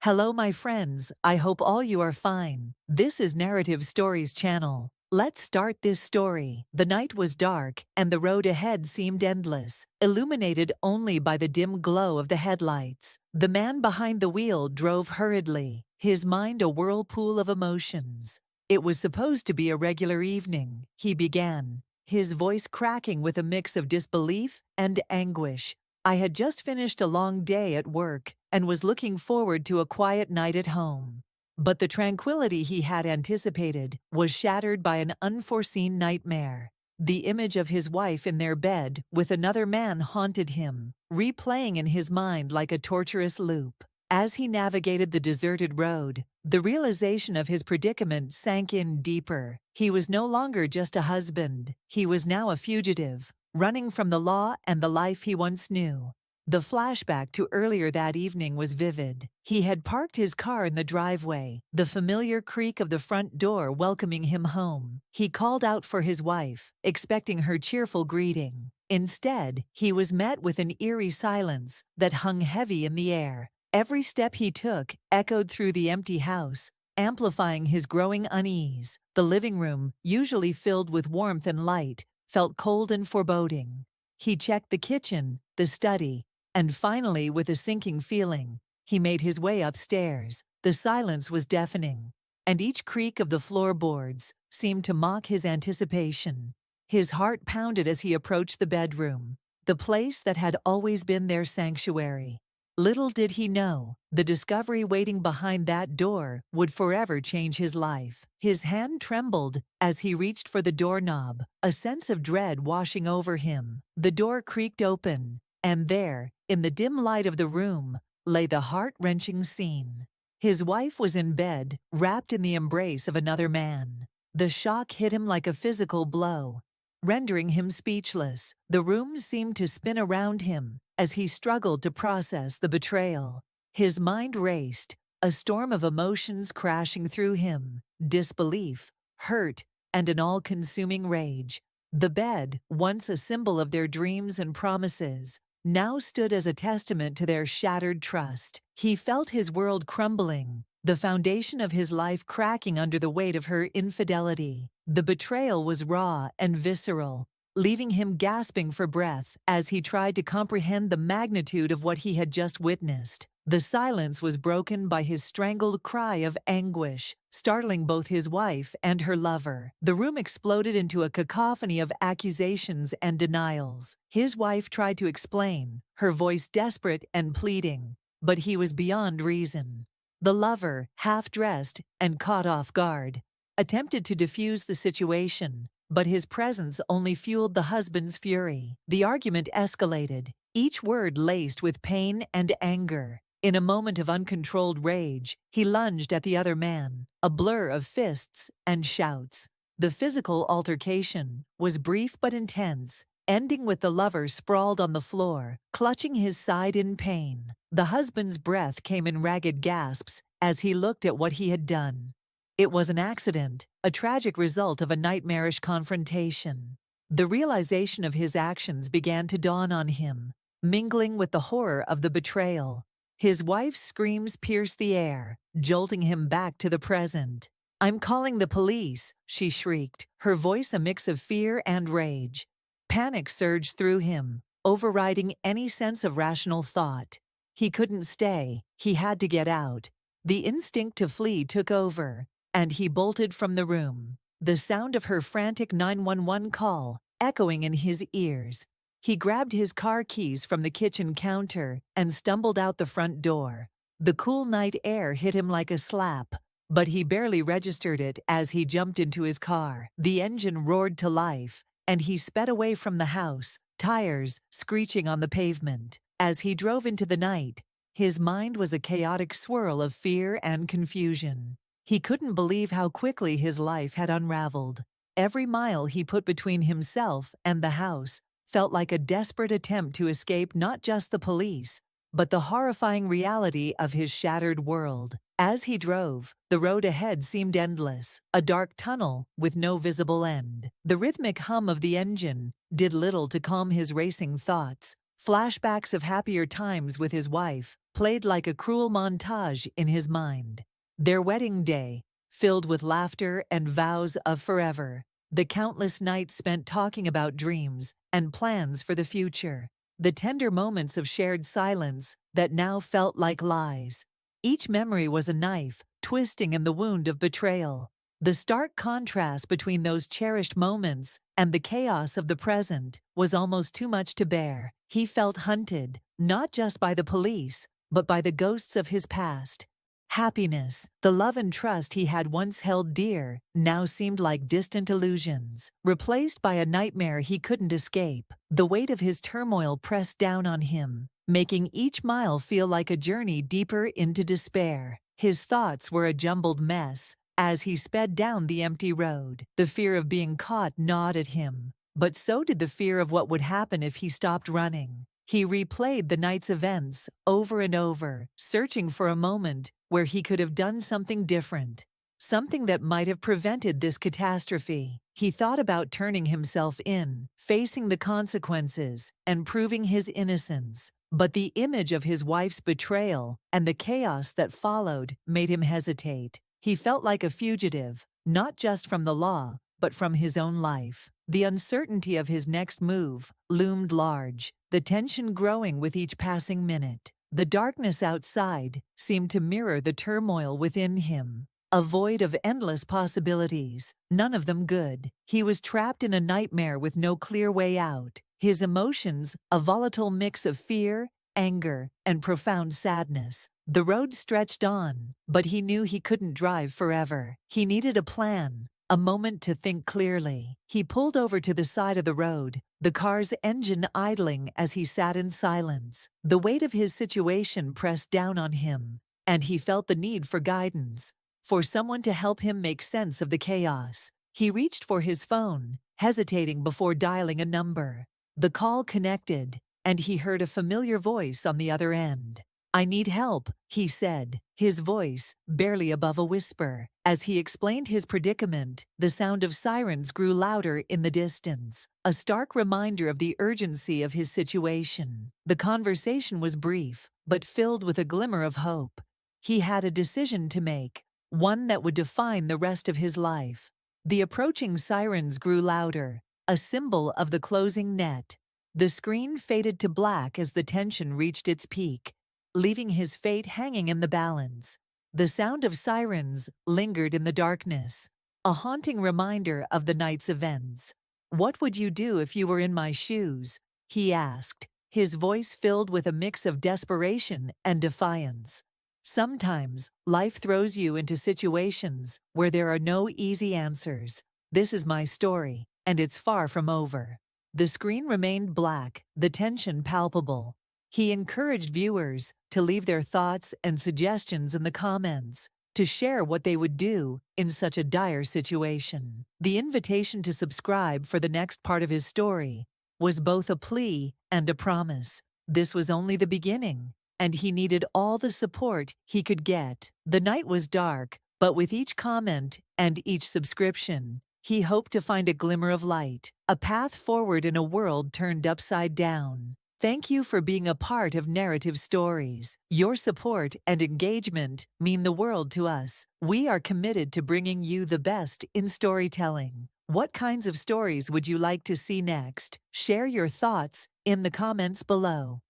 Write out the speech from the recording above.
Hello, my friends. I hope all you are fine. This is Narrative Stories channel. Let's start this story. The night was dark, and the road ahead seemed endless, illuminated only by the dim glow of the headlights. The man behind the wheel drove hurriedly, his mind a whirlpool of emotions. It was supposed to be a regular evening, he began, his voice cracking with a mix of disbelief and anguish. I had just finished a long day at work and was looking forward to a quiet night at home. But the tranquility he had anticipated was shattered by an unforeseen nightmare. The image of his wife in their bed with another man haunted him, replaying in his mind like a torturous loop. As he navigated the deserted road, the realization of his predicament sank in deeper. He was no longer just a husband, he was now a fugitive, running from the law and the life he once knew. The flashback to earlier that evening was vivid. He had parked his car in the driveway, the familiar creak of the front door welcoming him home. He called out for his wife, expecting her cheerful greeting. Instead, he was met with an eerie silence that hung heavy in the air. Every step he took echoed through the empty house, amplifying his growing unease. The living room, usually filled with warmth and light, felt cold and foreboding. He checked the kitchen, the study, and finally, with a sinking feeling, he made his way upstairs. The silence was deafening, and each creak of the floorboards seemed to mock his anticipation. His heart pounded as he approached the bedroom, the place that had always been their sanctuary. Little did he know, the discovery waiting behind that door would forever change his life. His hand trembled as he reached for the doorknob, a sense of dread washing over him. The door creaked open, and there, in the dim light of the room, lay the heart-wrenching scene. His wife was in bed, wrapped in the embrace of another man. The shock hit him like a physical blow, rendering him speechless. The room seemed to spin around him as he struggled to process the betrayal. His mind raced, a storm of emotions crashing through him: disbelief, hurt, and an all-consuming rage. The bed, once a symbol of their dreams and promises, now stood as a testament to their shattered trust. He felt his world crumbling, the foundation of his life cracking under the weight of her infidelity. The betrayal was raw and visceral, leaving him gasping for breath as he tried to comprehend the magnitude of what he had just witnessed. The silence was broken by his strangled cry of anguish, startling both his wife and her lover. The room exploded into a cacophony of accusations and denials. His wife tried to explain, her voice desperate and pleading, but he was beyond reason. The lover, half-dressed and caught off guard, attempted to defuse the situation, but his presence only fueled the husband's fury. The argument escalated, each word laced with pain and anger. In a moment of uncontrolled rage, he lunged at the other man, a blur of fists and shouts. The physical altercation was brief but intense, ending with the lover sprawled on the floor, clutching his side in pain. The husband's breath came in ragged gasps as he looked at what he had done. It was an accident, a tragic result of a nightmarish confrontation. The realization of his actions began to dawn on him, mingling with the horror of the betrayal. His wife's screams pierced the air, jolting him back to the present. "I'm calling the police," she shrieked, her voice a mix of fear and rage. Panic surged through him, overriding any sense of rational thought. He couldn't stay, he had to get out. The instinct to flee took over, and he bolted from the room, the sound of her frantic 911 call echoing in his ears. He grabbed his car keys from the kitchen counter and stumbled out the front door. The cool night air hit him like a slap, but he barely registered it as he jumped into his car. The engine roared to life, and he sped away from the house, tires screeching on the pavement. As he drove into the night, his mind was a chaotic swirl of fear and confusion. He couldn't believe how quickly his life had unraveled. Every mile he put between himself and the house felt like a desperate attempt to escape not just the police, but the horrifying reality of his shattered world. As he drove, the road ahead seemed endless, a dark tunnel with no visible end. The rhythmic hum of the engine did little to calm his racing thoughts, Flashbacks of happier times with his wife played like a cruel montage in his mind. Their wedding day, filled with laughter and vows of forever. The countless nights spent talking about dreams and plans for the future. The tender moments of shared silence that now felt like lies. Each memory was a knife, twisting in the wound of betrayal. The stark contrast between those cherished moments and the chaos of the present was almost too much to bear. He felt hunted, not just by the police, but by the ghosts of his past. Happiness, the love and trust he had once held dear, now seemed like distant illusions, replaced by a nightmare he couldn't escape. The weight of his turmoil pressed down on him, making each mile feel like a journey deeper into despair. His thoughts were a jumbled mess as he sped down the empty road. The fear of being caught gnawed at him, but so did the fear of what would happen if he stopped running. He replayed the night's events over and over, searching for a moment where he could have done something different, something that might have prevented this catastrophe. He thought about turning himself in, facing the consequences, and proving his innocence. But the image of his wife's betrayal and the chaos that followed made him hesitate. He felt like a fugitive, not just from the law, but from his own life. The uncertainty of his next move loomed large, the tension growing with each passing minute. The darkness outside seemed to mirror the turmoil within him, a void of endless possibilities, none of them good. He was trapped in a nightmare with no clear way out. His emotions, a volatile mix of fear, anger, and profound sadness. The road stretched on, but he knew he couldn't drive forever. He needed a plan, a moment to think clearly. He pulled over to the side of the road, the car's engine idling as he sat in silence. The weight of his situation pressed down on him, and he felt the need for guidance, for someone to help him make sense of the chaos. He reached for his phone, hesitating before dialing a number. The call connected, and he heard a familiar voice on the other end. "I need help," he said, his voice barely above a whisper. As he explained his predicament, the sound of sirens grew louder in the distance, a stark reminder of the urgency of his situation. The conversation was brief, but filled with a glimmer of hope. He had a decision to make, one that would define the rest of his life. The approaching sirens grew louder, a symbol of the closing net. The screen faded to black as the tension reached its peak, leaving his fate hanging in the balance. The sound of sirens lingered in the darkness, a haunting reminder of the night's events. "What would you do if you were in my shoes?" he asked, his voice filled with a mix of desperation and defiance. Sometimes, life throws you into situations where there are no easy answers. This is my story, and it's far from over. The screen remained black, the tension palpable. He encouraged viewers to leave their thoughts and suggestions in the comments, to share what they would do in such a dire situation. The invitation to subscribe for the next part of his story was both a plea and a promise. This was only the beginning, and he needed all the support he could get. The night was dark, but with each comment and each subscription, he hoped to find a glimmer of light, a path forward in a world turned upside down. Thank you for being a part of Narrative Stories. Your support and engagement mean the world to us. We are committed to bringing you the best in storytelling. What kinds of stories would you like to see next? Share your thoughts in the comments below.